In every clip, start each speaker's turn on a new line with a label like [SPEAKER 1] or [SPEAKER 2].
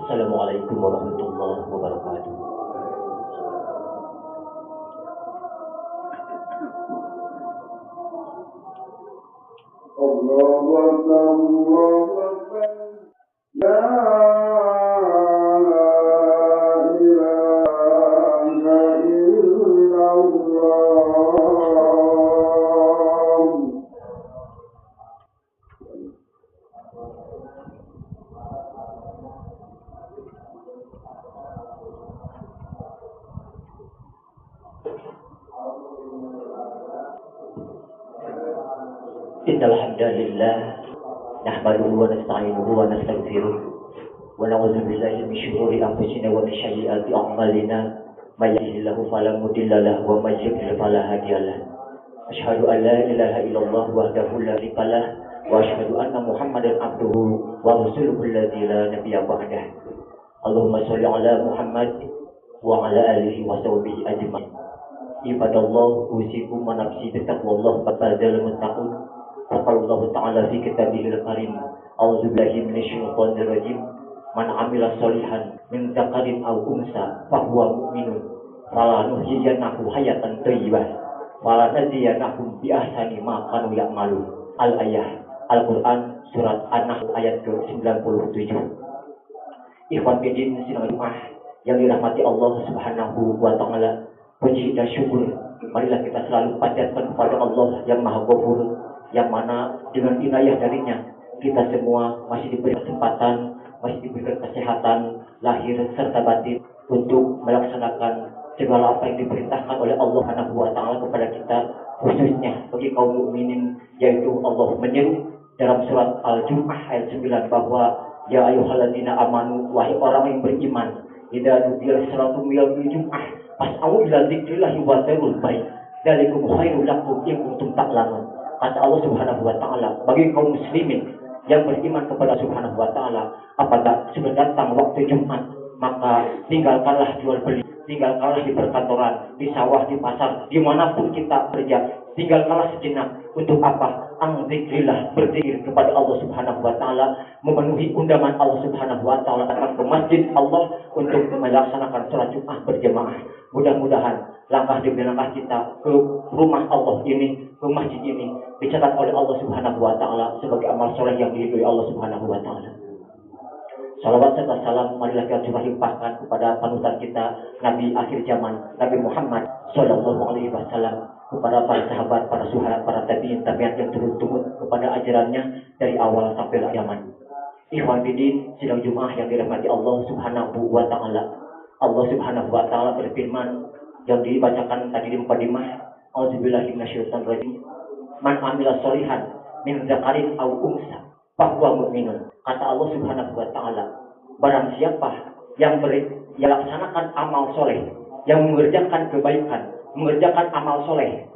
[SPEAKER 1] Assalamualaikum warahmatullahi wabarakatuh.
[SPEAKER 2] Allahu Akbar, Allahu Akbar. La ilaha illallah.
[SPEAKER 1] Innal hamdalillah nahmaduhu wa nasta'inuhu wa nastaghfiruh wa na'udzu billahi min shururi anfusina wa min sayyiati a'malina may yahdihillahu fala mudilla lahu wa may yudlil fala hadiya lahu. Asyhadu an la ilaha illallah wahdahu la syarika lah wa asyhadu anna Muhammadan abduhu wa rasuluhu alladzi la nabiyya ba'dah. Allahumma shalli ala Muhammad wa ala alihi wa sahbihi ajma'in. Ibadallah usikum wa nafsi bittaqwallah faqadal muttaqun. Allah Ta'ala fi kitabihil karim. A'udzubillahi minasyaitonir rajim. Man 'amila sholihan min dzakarin aw unsa fahuwa mu'minun falanuhyiyannahu hayatan thayyibah wa lanadziyannahum bi ahsani ma kanu ya'malun. Al-ayah Al-Qur'an surat An-Nahl ayat ke-97. Ikhwan fillah sidang Jumat yang dirahmati Allah Subhanahu wa taala, puji dan syukur marilah kita selalu panjatkan kepada Allah yang Maha Ghafur, yang mana dengan inayah darinya kita semua masih diberi kesempatan, masih diberi kesehatan lahir serta batin untuk melaksanakan segala apa yang diperintahkan oleh Allah Subhanahu wa taala kepada kita, khususnya bagi kaum mukminin, yaitu Allah menyeru dalam surat Al-Jumu'ah ayat 9 bahwa ya ayyuhalladzina amanu, wahai orang yang beriman, idza nudiya lis-salati yaumil jumu'ah fas'au ila dzikrillahi wa dzarul bai' dzalikum khairul lakum in kuntum ta'lamun. Kata Allah Subhanahu wa taala, bagi kaum muslimin yang beriman kepada Subhanahu wa taala, apabila sudah datang waktu Jumat, maka tinggalkanlah jual beli, tinggalkanlah di perkantoran, di sawah, di pasar, dimanapun kita kerja, tinggalkanlah sejenak. Untuk apa? Zikrillah, berzikir kepada Allah Subhanahu wa taala, memenuhi undangan Allah Subhanahu wa taala, datang ke masjid Allah untuk melaksanakan sholat Jumat berjamaah. Mudah-mudahan langkah demi langkah kita ke rumah Allah ini, ke masjid ini, dicatat oleh Allah Subhanahu wa taala sebagai amal soleh yang diridhoi Allah Subhanahu wa taala. Salawat serta salam marilah kita coba limpahkan kepada panutan kita, Nabi akhir zaman, Nabi Muhammad sallallahu alaihi wasallam, kepada para sahabat, para suhada, para tabi'in yang turut-turut kepada ajarannya dari awal sampai akhir zaman. Ikhwan fillah sidang Jumat yang dirahmati Allah Subhanahu wa taala. Allah Subhanahu wa taala berfirman yang dibacakan tadi di mukadimah, A'udzubillahi minasyaitonir rajim. Man 'amila sholihan min dzakarin aw unsa fahuwa mu'minun. Kata Allah Subhanahu wa taala, barang siapa yang melaksanakan amal soleh, yang mengerjakan kebaikan, mengerjakan amal soleh,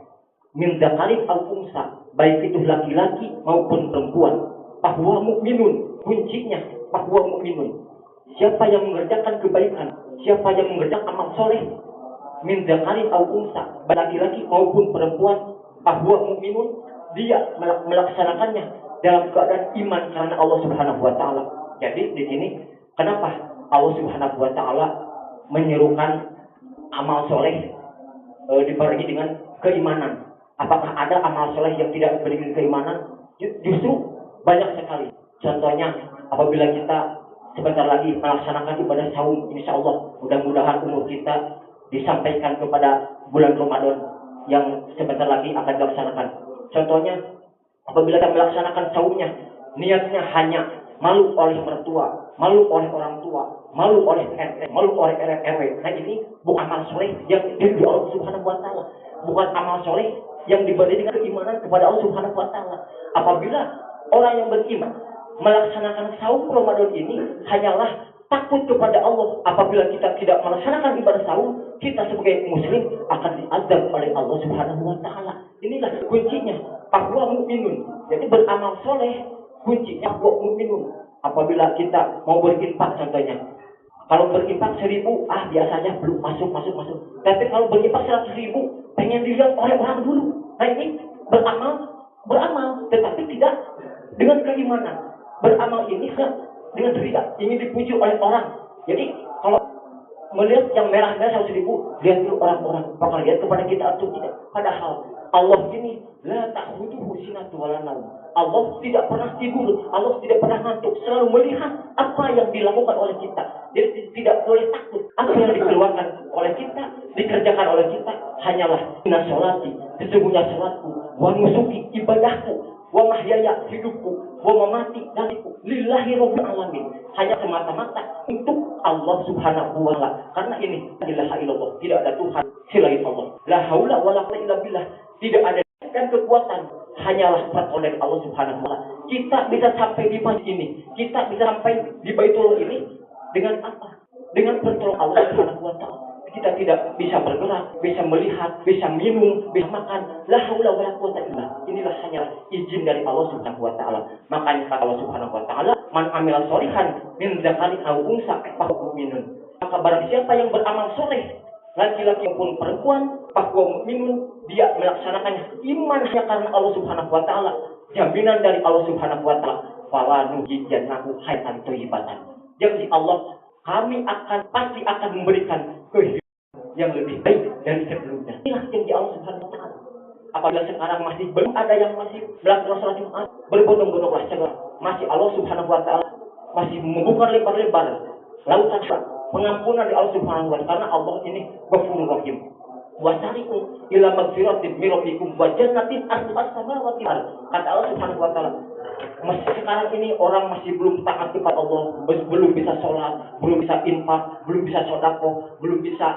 [SPEAKER 1] min dzakarin aw unsa, baik itu laki-laki maupun perempuan, fahuwa mu'minun. Kuncinya fahuwa mu'minun. Siapa yang mengerjakan kebaikan, siapa yang mengerjakan amal soleh, min dzakarin aw unsa, laki-laki maupun perempuan, fahuwa mu'minun, dia melaksanakannya dalam keadaan iman karena Allah Subhanahu wa taala. Jadi di sini kenapa Allah Subhanahu wa taala menyerukan amal soleh dibarengi dengan keimanan? Apakah ada amal soleh yang tidak beriringi keimanan? Justru banyak sekali. Contohnya apabila kita sebentar lagi melaksanakan ibadah saum, insya Allah mudah-mudahan umur kita disampaikan kepada bulan Ramadan yang sebentar lagi akan dilaksanakan. Contohnya apabila kita melaksanakan saumnya, niatnya hanya malu oleh mertua, malu oleh orang tua, malu oleh RT, malu oleh RW. Nah ini bukan amal soleh yang diridhoi Allah Subhanahu wa taala, bukan amal soleh yang diberi dengan keimanan kepada Allah Subhanahu wa taala. Apabila orang yang beriman melaksanakan saum Ramadan ini hanyalah takut kepada Allah. Apabila kita tidak melaksanakan ibadah saum, kita sebagai muslim akan diazab oleh Allah Subhanahu wa taala. Inilah kuncinya, fahuwa mu'minun. Jadi beramal soleh kuncinya fahuwa mu'minun. Apabila kita mau berinfak contohnya, kalau berinfak 1.000, biasa aja, belum masuk. Tapi kalau berinfak 100.000, pengen dilihat oleh orang dulu. Nah ini beramal, tetapi tidak dengan keimanan. Beramal ini dengan ria, ingin dipuji oleh orang. Jadi kalau melihat yang merah-merah 100.000, lihat dulu orang-orang bakal lihat kepada kita atau tidak. Padahal Allah ini la ta'khuduhu sinatun wala naum. Allah tidak pernah tidur, Allah tidak pernah ngantuk, selalu melihat apa yang dilakukan oleh kita. Jadi tidak boleh takut apa yang dikeluarkan oleh kita, dikerjakan oleh kita. Hanyalah inna sholati, sesungguhnya salatku, wa nusuki, ibadahku, wa mahyaya, hidupku, wa mamati, dariku, lillahi rabbil alamin. Hanya semata-mata untuk Allah subhanahu wa ta'ala. Karena ini la ilaha illallah, tidak ada Tuhan selain Allah. La haula wala quwwata illa billah. Tidak ada dan kekuatan, hanyalah pertolongan dari Allah subhanahu wa ta'ala. Kita bisa sampai di masjid ini, kita bisa sampai di Baitullah ini dengan apa? Dengan pertolongan Allah subhanahu wa ta'ala. Kita tidak bisa bergerak, bisa melihat, bisa minum, bisa makan. La haula wala quwwata illa. Inilah hanya izin dari Allah Subhanahu wa taala. Makanya kata Allah Subhanahu wa taala, "Man amila sholihan min dzakarin aw unsa fa huwa mu'minun." Maka barang siapa yang beramal soleh, laki-laki maupun perempuan, fa huwa mu'minun, dia melaksanakannya iman hanya karena Allah Subhanahu wa taala. Jaminan dari Allah Subhanahu wa taala, "Fala nuhyijannahu hayatan thayyibatan." Janji Allah, kami pasti akan memberikan kehidupan yang lebih baik dari sebelumnya. Inilah janji Allah Subhanahu wa taala. Apabila sekarang masih belum ada yang masih melakukan sholat Jumat, berbondong-bondonglah segera. Masih Allah Subhanahu wa taala masih membuka lebar-lebar lautan pengampunan di Allah Subhanahu wa taala, karena Allah ini Ghafurur Rahim. Wasari'u ila magfiratin min rabbikum wa jannatin arduhas samawati wal ardh. Kata Allah Subhanahu wa taala, masih sekarang ini orang masih belum taat kepada Allah, belum bisa sholat, belum bisa infak, belum bisa sedekah, belum bisa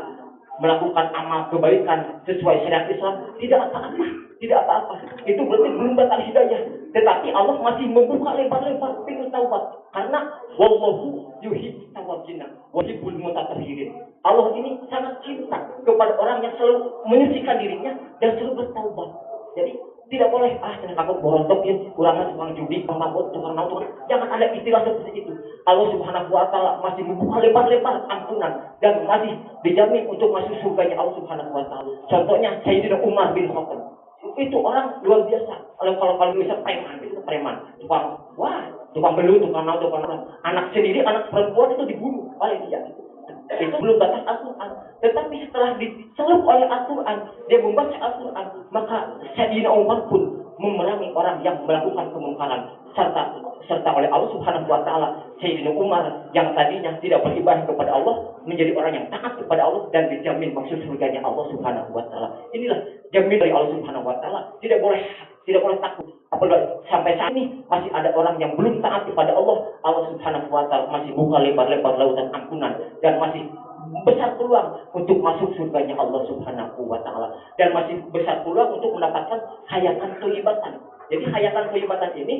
[SPEAKER 1] melakukan amal kebaikan sesuai syariat Islam. Tidak apa-apa, tidak apa-apa. Itu berarti belum datang hidayah. Tetapi Allah masih membuka lebar-lebar pintu taubat, karena wallahu yuhibbut tawwabin wa yuhibbul mutatahhirin. Allah ini sangat cinta kepada orang yang selalu menyucikan dirinya dan selalu bertaubat. Jadi tidak boleh jangan takut borontok ya, kurangnya tukang judi, tukang mabuk, tukang naut. Jangan ada istilah seperti itu. Allah Subhanahu wa taala masih membuka lebar-lebar ampunan dan masih dijamin untuk masuk surganya Allah Subhanahu wa taala. Contohnya Sayyidina Umar bin Khattab. Itu orang luar biasa. Kalau bisa preman, itu preman. Tukang belut, tukang naut, tukang naut. Anak sendiri, anak perempuan itu dibunuh oleh dia. Itu belum datang Al-Quran. Tetapi setelah dicelup oleh Al-Quran, dia membaca Al-Quran, maka Sayyidina Umar pun memerangi orang yang melakukan kemungkaran. Serta oleh Allah Subhanahu wa taala, Sayyidina Umar yang tadinya tidak beribadah kepada Allah menjadi orang yang taat kepada Allah dan dijamin masuk surganya Allah Subhanahu wa taala. Inilah jamin dari Allah Subhanahu wa taala. Tidak boleh takut. Apabila sampai saat ini masih ada orang yang belum taat kepada Allah, Allah Subhanahu wa taala masih buka lebar-lebar lautan ampunan dan masih besar peluang untuk masuk surganya Allah Subhanahu wa taala, dan masih besar peluang untuk mendapatkan hayatan thayyibatan. Jadi hayatan thayyibatan ini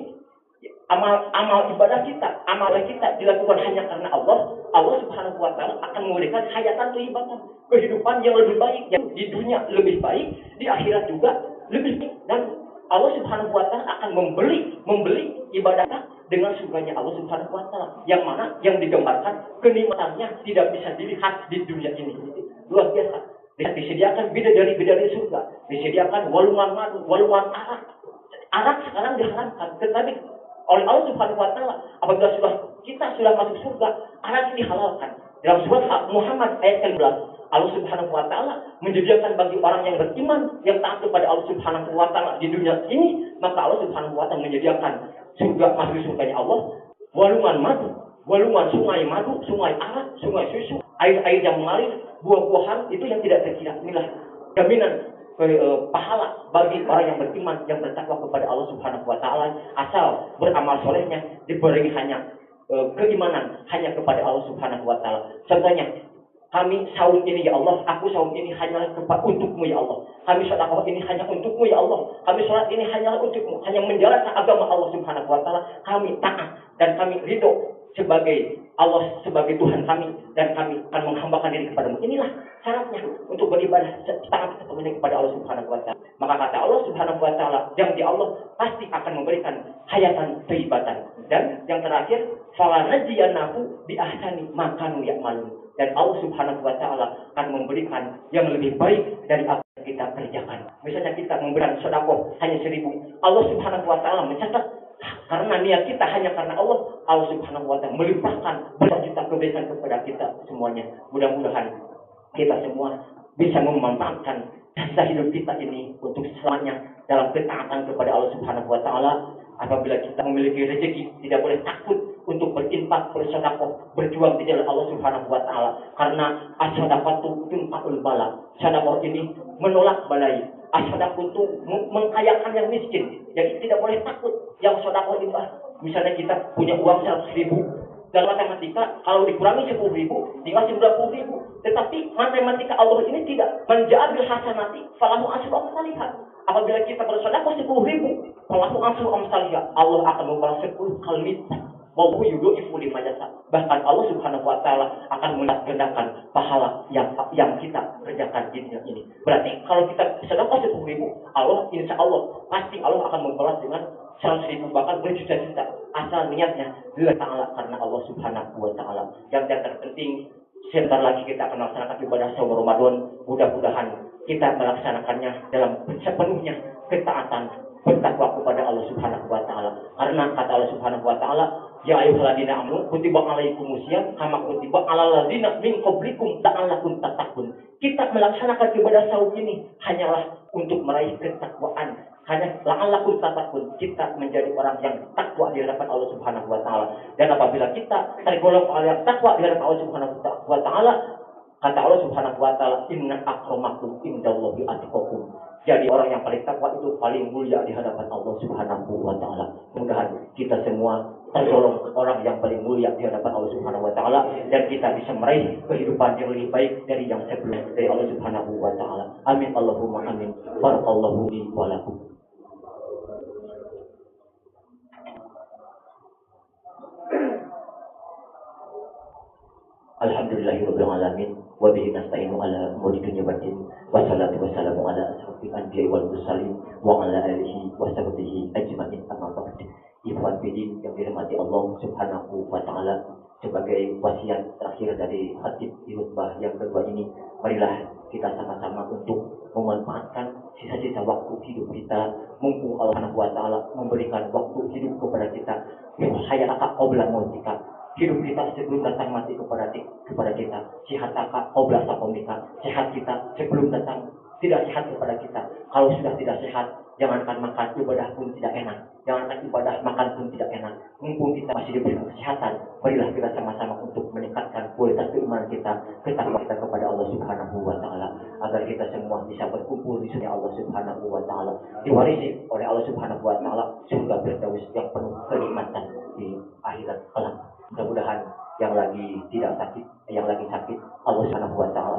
[SPEAKER 1] amal ibadah kita dilakukan hanya karena Allah. Allah Subhanahu wa taala akan memberikan hayatan thayyibatan, kehidupan yang lebih baik, yang di dunia lebih baik, di akhirat juga lebih baik, dan Allah Subhanahu wa taala akan membeli ibadah dengan surganya Allah Subhanahu wa taala, yang mana yang digambarkan kenikmatannya tidak bisa dilihat di dunia ini. Luar biasa. Disediakan bidadari surga, disediakan walungan madu, walungan arak. Arak sekarang diharamkan, tetapi oleh Allah Subhanahu wa taala apabila kita sudah masuk surga, arak ini dihalalkan. Dalam surat Muhammad ayat 11, Allah Subhanahu wa taala menyediakan bagi orang yang beriman, yang taat kepada Allah Subhanahu wa taala di dunia ini, maka Allah Subhanahu wa taala menyediakan surga, masuk surganya Allah, walungan madu, walungan sungai madu, sungai arak, sungai susu, air-air yang mengalir, buah-buahan itu yang tidak terkira. Inilah jaminan pahala bagi orang yang beriman, yang bertakwa kepada Allah Subhanahu wa taala, asal beramal solehnya diberi hanya keimanan hanya kepada Allah Subhanahu wa taala. Contohnya, kami saum ini ya Allah, aku saum ini hanyalah untukmu ya Allah. Kami sedekah ini hanya untukmu ya Allah. Kami sholat ini hanyalah untukmu, hanya menjalankan agama Allah Subhanahu wa taala. Kami taat dan kami ridho sebagai Allah, sebagai Tuhan kami, dan kami akan menghambakan diri kepadamu. Inilah syaratnya untuk beribadah taat sepenuhnya kepada Allah Subhanahu wa taala. Maka kata Allah Subhanahu wa taala, janji Allah pasti akan memberikan hayatan thayyibatan. Dan yang terakhir, fala najiyanahu bi ahsani ma kanu ya'malun. Dan Allah Subhanahu wa taala akan memberikan yang lebih baik dari apa yang kita kerjakan. Misalnya kita memberikan sedekah hanya 1.000, Allah Subhanahu wa taala mencatat Karena niat kita hanya karena Allah Subhanahu wa Ta'ala melimpahkan berjuta kebaikan kepada kita semuanya. Mudah-mudahan kita semua bisa memanfaatkan sisa hidup kita ini untuk selamanya dalam ketaatan kepada Allah Subhanahu wa Ta'ala. Apabila kita memiliki rezeki, tidak boleh takut untuk berinfak, bersedekah, berjuang di jalan Allah Subhanahu wa Ta'ala. Karena as-sadaqatu tunfa'ul bala. Sedekah ini menolak balai. As-sadaqah itu mengkayakan yang miskin. Jadi tidak boleh takut. Yang sedekah itu, misalnya kita punya uang 100.000. Dalam matematika, kalau dikurangi 10.000, tinggal 90.000. Tetapi matematika Allah ini tidak menjabil hasanati, falahu asru amsalihah. Apabila kita bersedekah 10.000, falahu asru amsalihah, Allah akan membalas 10 kali lipat. Wa yudhi'u liman yasha. Bahkan Allah Subhanahu wa Ta'ala akan melipat gandakan pahala yang kita kerjakan di dunia ini. Berarti kalau kita sedekah 10.000, Allah insya Allah pasti Allah akan membalas dengan 100.000 bahkan berjuta-juta, asal niatnya lillahi ta'ala karena Allah Subhanahu wa Ta'ala. Yang terpenting, sebentar lagi kita akan melaksanakan ibadah saum Ramadan. Mudah-mudahan kita melaksanakannya dalam sepenuhnya ketaatan, bertakwa kepada Allah Subhanahu wa Ta'ala. Karena kata Allah Subhanahu wa Ta'ala, ya ayyuhalladzina amanu kutiba alaikumusiyam kama kutiba alal ladzina min qablikum la'allakum tattaqun. Kita melaksanakan ibadah saum ini hanyalah untuk meraih ketakwaan. Hanya la'allakum tattaqun, kita menjadi orang yang takwa di hadapan Allah Subhanahu wa Ta'ala. Dan apabila kita tergolong orang yang takwa di hadapan Allah Subhanahu wa Ta'ala, kata Allah Subhanahu wa Ta'ala, inna akramakum indallahi atqakum. Jadi orang yang paling takwa itu paling mulia di hadapan Allah Subhanahu wa Ta'ala. Mudah-mudahan kita semua tergolong orang yang paling mulia di hadapan Allah Subhanahu wa Ta'ala, dan kita bisa meraih kehidupan yang lebih baik dari yang sebelumnya dari Allah Subhanahu wa Ta'ala. Amin Allahumma amin. Barakallahu li wa lakum. Alhamdulillahirabbil alamin wa bihi nasta'inu ala umuri dunya waddin wassalatu wassalamu ala asyrofil anbiya'i wal mursalin wa ala alihi wa sahbihi ajma'in amma ba'd. Ikhwan fillah yang dirahmati Allah Subhanahu wa Ta'ala, sebagai wasiat terakhir dari khatib di khutbah yang kedua ini, marilah kita sama-sama untuk memanfaatkan sisa-sisa waktu hidup kita. Mumpung Allah Subhanahu wa Ta'ala memberikan waktu hidup kepada kita, hayataka qabla mautika, hidup kita sebelum datang mati kepada kita. Sihataka qabla saqamika, sehat kita sebelum datang tidak sehat kepada kita. Kalau sudah tidak sehat, jangankan makan, ibadah pun tidak enak. Jangankan ibadah, makan pun tidak enak. Mumpung kita masih diberikan kesehatan, marilah kita sama-sama untuk meningkatkan kualitas keimanan kita, ketakwaan kita kepada Allah Subhanahu wa Ta'ala, agar kita semua bisa berkumpul di surga Allah Subhanahu wa Ta'ala, diwarisi oleh Allah Subhanahu wa Ta'ala surga Firdaus yang penuh kenikmatan di akhirat kelak. Mudah-mudahan yang lagi tidak sakit, yang lagi sakit, Allah Subhanahu wa Ta'ala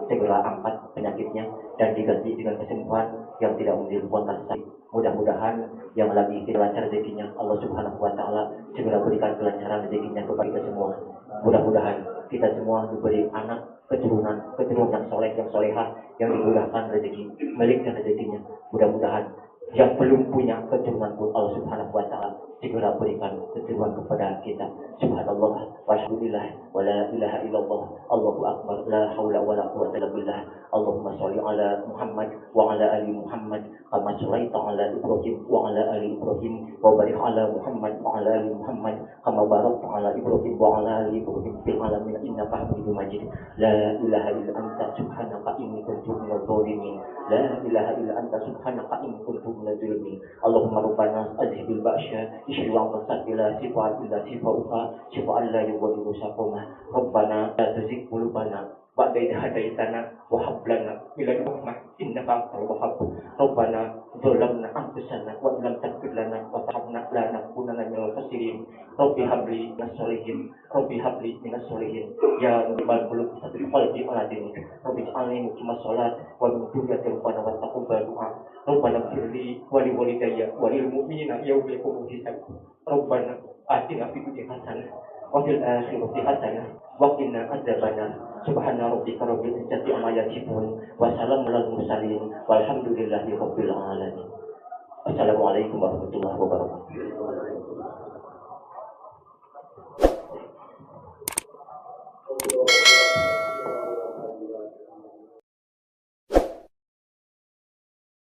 [SPEAKER 1] segala angkat penyakitnya dan diganti dengan kesembuhan yang tidak menimbulkan rasa sakit. Mudah-mudahan yang lagi tidak lancar rezekinya, Allah Subhanahu wa Ta'ala segera berikan kelancaran rezekinya kepada kita semua. Mudah-mudahan kita semua diberi anak, keturunan yang soleh, yang solehah, yang dimudahkan rezeki, miliknya rezekinya. Mudah-mudahan yang belum punya keturunan pun Allah Subhanahu wa Ta'ala segera berikan keturunan kepada kita. Subhanallah walhamdulillah wa la ilaha illallah, Allahu akbar, la haula wa la quwwata illa billah. Allahumma sholli ala Muhammad wa ala ali Muhammad kama shallaita ala Ibrahim wa ala ali Ibrahim, wa barik ala Muhammad wa ala ali Muhammad kama barakta ala Ibrahim wa ala ali Ibrahim fil alamin innaka Hamidum Majid. La ilaha illa anta subhanaka inni kuntu minadh dhalimin. La ilaha illa anta subhanaka inni kuntu minadh dhalimin. Allahumma rabbana azhibil ba'sya ishri wa antasila sifat illa sifauha sifat la yughadiru saqama. Rabbana la tuzigh qulubana ba'da idh hadaitana wa hab lana min ladunka rahmah innaka antal wahhab. Rabbana dzalamna anfusana wa illam taghfir lana wa tarhamna lanakunanna minal khasirin. Rabbi habli minas solihin, Rabbi habli minas solihin, ya muqallibal qulub tsabbit qalbi ala dinik. Rabbi ij'alni muqimas shalat wa min dhurriyyati rabbana wa taqabbal du'a. Rabbana ighfirli wa li walidayya wa lil mu'minina yawma yaqumul hisab. Rabbana atina fid dunya hasanah wa fil akhirati hasanah wa qina adzabannar. Subhana rabbika rabbil izzati amma yasifun wa salamun alal mursalin walhamdulillahi rabbil alamin. Assalamualaikum warahmatullahi wabarakatuh.